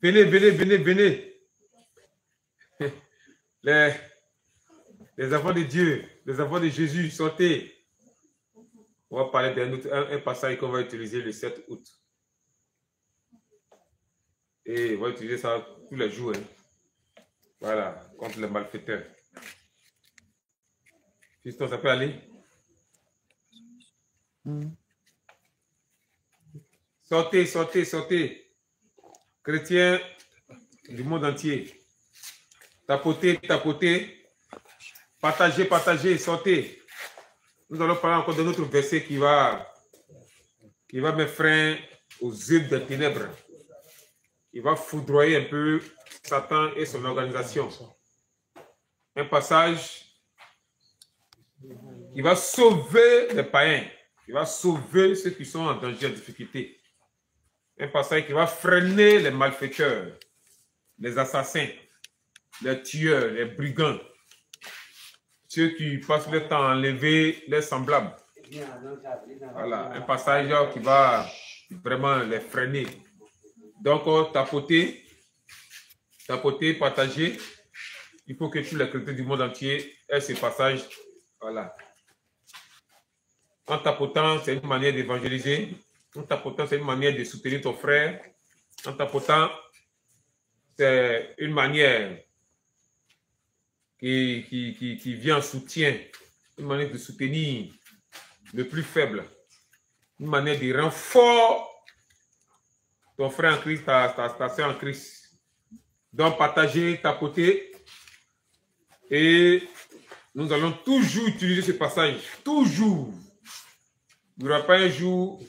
Venez, venez, venez, venez. Les enfants de Dieu, les enfants de Jésus, sortez. On va parler d'un passage qu'on va utiliser le 7 août. Et on va utiliser ça tous les jours. Hein. Voilà, contre les malfaiteurs. Fiston, ça peut aller? Sortez, sortez, sortez. Chrétiens du monde entier. Tapotez, tapotez. Partagez, partagez, sortez. Nous allons parler encore de notre verset qui va mettre frein aux œuvres des ténèbres. Il va foudroyer un peu Satan et son organisation. Un passage qui va sauver les païens. Il va sauver ceux qui sont en danger, en difficulté. Un passage qui va freiner les malfaiteurs, les assassins, les tueurs, les brigands. Ceux qui passent le temps à enlever les semblables. Voilà, un passage qui va vraiment les freiner. Donc, tapotez, tapotez, partagez. Il faut que tous les chrétiens du monde entier aient ce passage. Voilà. En tapotant, c'est une manière d'évangéliser. En tapotant, c'est une manière de soutenir ton frère. En tapotant, c'est une manière qui vient en soutien. Une manière de soutenir le plus faible. Une manière de renforcer ton frère en Christ, ta soeur en Christ. Donc, partagez, tapotez. Et nous allons toujours utiliser ce passage. Toujours. Il n'y aura pas un jour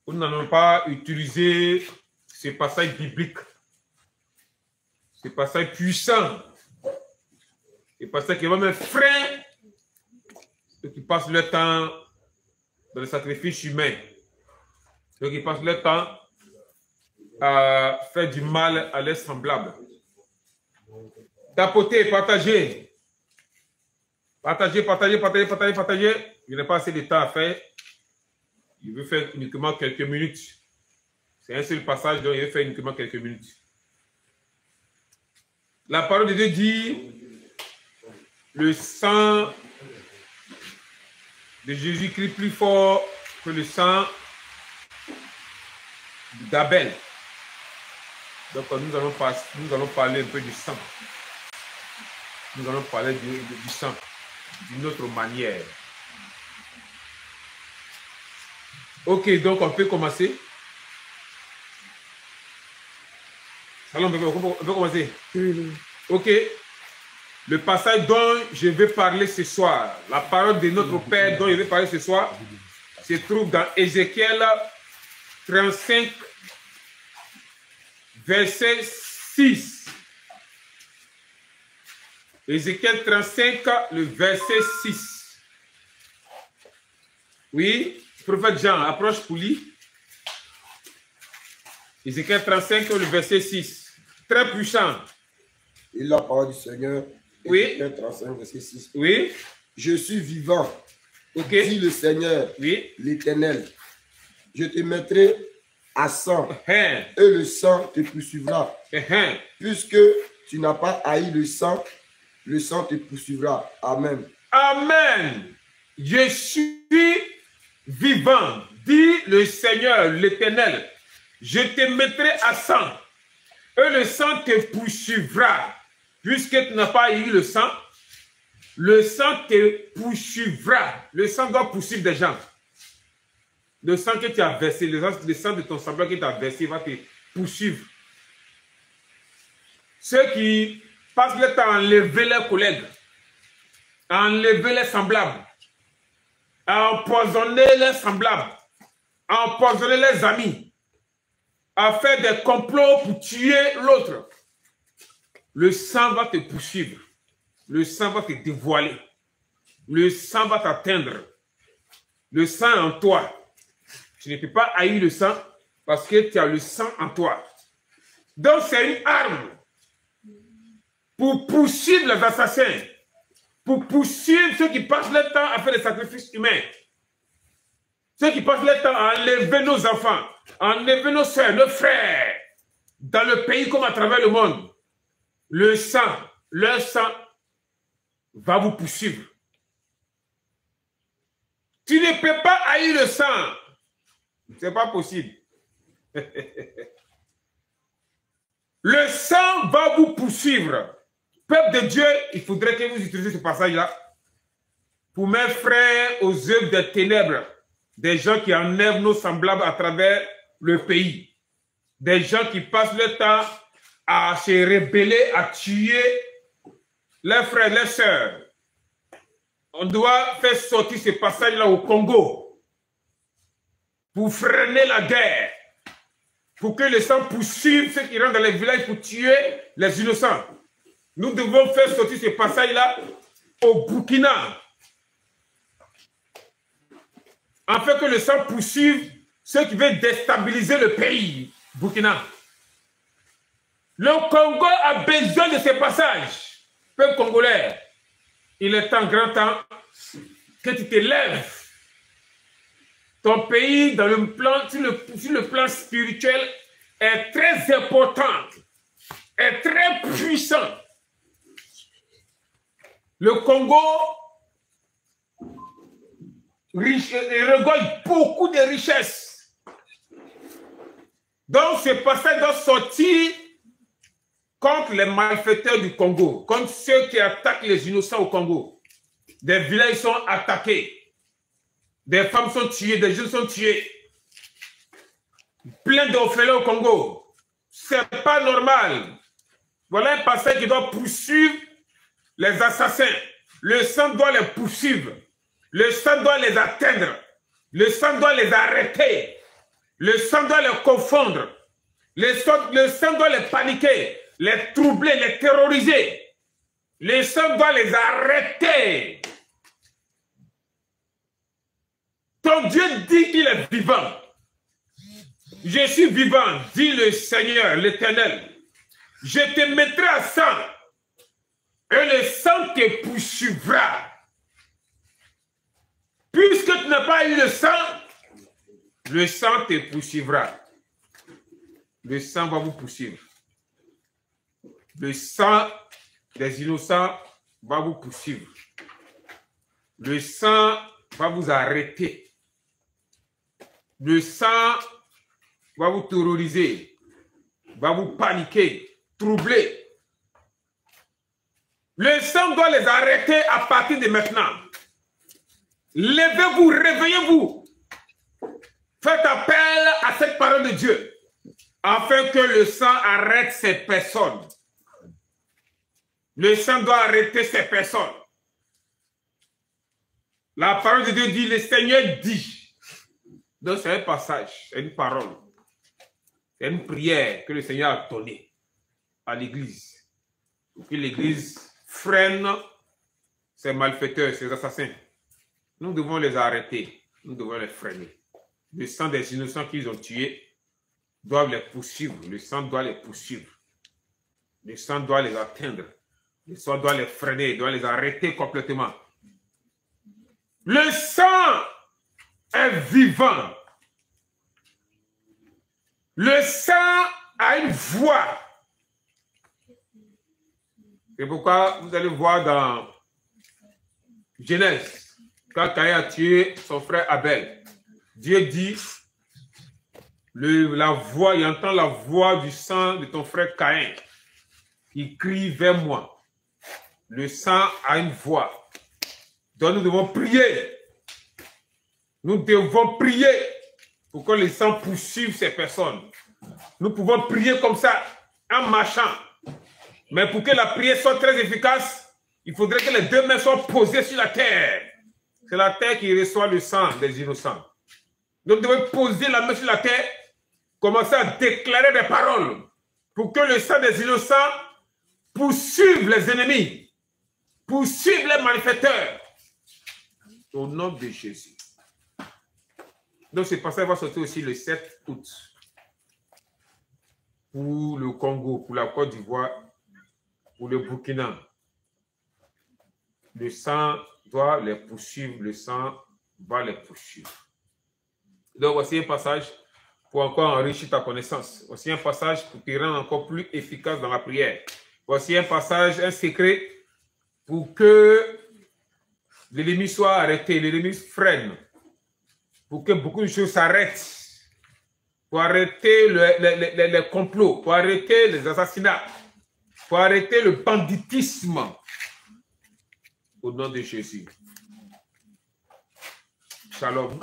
où nous n'allons pas utiliser ce passage biblique. Ce passage puissant. Ce passage qui va mettre frein ceux qui passent leur temps dans le sacrifice humain. Ceux qui passent leur temps à faire du mal à leurs semblables. Tapotez, partagez. Partagez, partagez, partagez, partagez, partagez. Je n'ai pas assez de temps à faire. Je veux faire uniquement quelques minutes. C'est un seul passage, donc je vais faire uniquement quelques minutes. La parole de Dieu dit, le sang de Jésus crie plus fort que le sang d'Abel. Donc nous allons parler un peu du sang. Nous allons parler du sang d'une autre manière. Ok, donc on peut commencer. Alors on peut commencer. Ok. Le passage dont je vais parler ce soir, la parole de notre Père dont je vais parler ce soir, se trouve dans Ézéchiel 35, verset 6. Ézéchiel 35, le verset 6. Oui, prophète Jean, approche pour lui. Ézéchiel 35, le verset 6. Très puissant. Et la parole du Seigneur, oui. Ézéchiel 35, verset 6. Oui. Je suis vivant, okay. dit le Seigneur, oui. l'Éternel. Je te mettrai à sang, et le sang te poursuivra. Puisque tu n'as pas haï le sang te poursuivra. Amen. Amen. Je suis vivant, dit le Seigneur, l'Éternel. Je te mettrai à sang, et le sang te poursuivra. Puisque tu n'as pas haï le sang te poursuivra. Le sang doit poursuivre des gens. Le sang que tu as versé, le sang de ton semblable que tu as versé va te poursuivre. Ceux qui passent le temps à enlever leurs collègues, à enlever les semblables, à empoisonner les semblables, à empoisonner les amis, à faire des complots pour tuer l'autre. Le sang va te poursuivre. Le sang va te dévoiler. Le sang va t'atteindre. Le sang en toi. Tu ne peux pas haïr le sang parce que tu as le sang en toi. Donc c'est une arme pour poursuivre les assassins, pour poursuivre ceux qui passent leur temps à faire des sacrifices humains, ceux qui passent leur temps à enlever nos enfants, à enlever nos soeurs, nos frères, dans le pays comme à travers le monde, le sang, leur sang va vous poursuivre. Tu ne peux pas haïr le sang. Ce n'est pas possible. Le sang va vous poursuivre. Peuple de Dieu, il faudrait que vous utilisiez ce passage-là pour mettre frein aux œuvres des ténèbres, des gens qui enlèvent nos semblables à travers le pays, des gens qui passent le temps à se rebeller, à tuer leurs frères, leurs sœurs. On doit faire sortir ce passage-là au Congo pour freiner la guerre, pour que le sang poursuive ceux qui rentrent dans les villages pour tuer les innocents. Nous devons faire sortir ce passage-là au Burkina, afin que le sang poursuive ceux qui veulent déstabiliser le pays, Burkina. Le Congo a besoin de ce passage. Peuple congolais, il est en grand temps que tu te lèves. Ton pays, dans le plan, sur le plan spirituel, est très important, est très puissant. Le Congo regorge beaucoup de richesses. Donc, ce passage doit sortir contre les malfaiteurs du Congo, contre ceux qui attaquent les innocents au Congo. Des villages sont attaqués, des femmes sont tuées, des jeunes sont tués. Plein d'orphelins au Congo. C'est pas normal. Voilà un passage qui doit poursuivre les assassins. Le sang doit les poursuivre. Le sang doit les atteindre. Le sang doit les arrêter. Le sang doit les confondre. Le sang doit les paniquer, les troubler, les terroriser. Le sang doit les arrêter. Ton Dieu dit qu'il est vivant. Je suis vivant, dit le Seigneur, l'Éternel. Je te mettrai à sang, et le sang te poursuivra. Puisque tu n'as pas eu le sang te poursuivra. Le sang va vous poursuivre. Le sang des innocents va vous poursuivre. Le sang va vous arrêter. Le sang va vous terroriser, va vous paniquer, troubler. Le sang doit les arrêter à partir de maintenant. Levez-vous, réveillez-vous. Faites appel à cette parole de Dieu, afin que le sang arrête ces personnes. Le sang doit arrêter ces personnes. La parole de Dieu dit, le Seigneur dit. Donc c'est un passage, c'est une parole. C'est une prière que le Seigneur a donnée à l'Église. Pour que l'Église freine ces malfaiteurs, ces assassins. Nous devons les arrêter. Nous devons les freiner. Le sang des innocents qu'ils ont tués doit les poursuivre. Le sang doit les poursuivre. Le sang doit les atteindre. Le sang doit les freiner, doit les arrêter complètement. Le sang est vivant. Le sang a une voix. C'est pourquoi vous allez voir dans Genèse, quand Caïn a tué son frère Abel, Dieu dit, il entend la voix du sang de ton frère Caïn, qui crie vers moi. Le sang a une voix. Donc nous devons prier. Nous devons prier pour que le sang poursuive ces personnes. Nous pouvons prier comme ça, en marchant. Mais pour que la prière soit très efficace, il faudrait que les deux mains soient posées sur la terre. C'est la terre qui reçoit le sang des innocents. Donc nous devons poser la main sur la terre, commencer à déclarer des paroles pour que le sang des innocents poursuive les ennemis, poursuive les malfaiteurs. Au nom de Jésus. Donc ce passage va sortir aussi le 7 août. Pour le Congo, pour la Côte d'Ivoire, pour le Burkina. Le sang doit les poursuivre, le sang va les poursuivre. Donc voici un passage pour encore enrichir ta connaissance. Voici un passage pour te rendre encore plus efficace dans la prière. Voici un passage, un secret pour que l'ennemi soit arrêté, l'ennemi freine, pour que beaucoup de choses s'arrêtent, pour arrêter les complots, pour arrêter les assassinats, pour arrêter le banditisme. Au nom de Jésus. Shalom.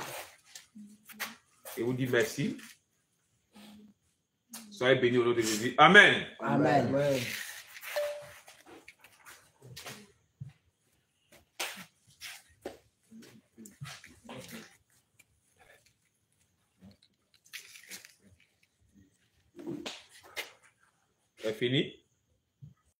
Et vous dis merci. Soyez bénis au nom de Jésus. Amen. Amen. Amen. C'est fini.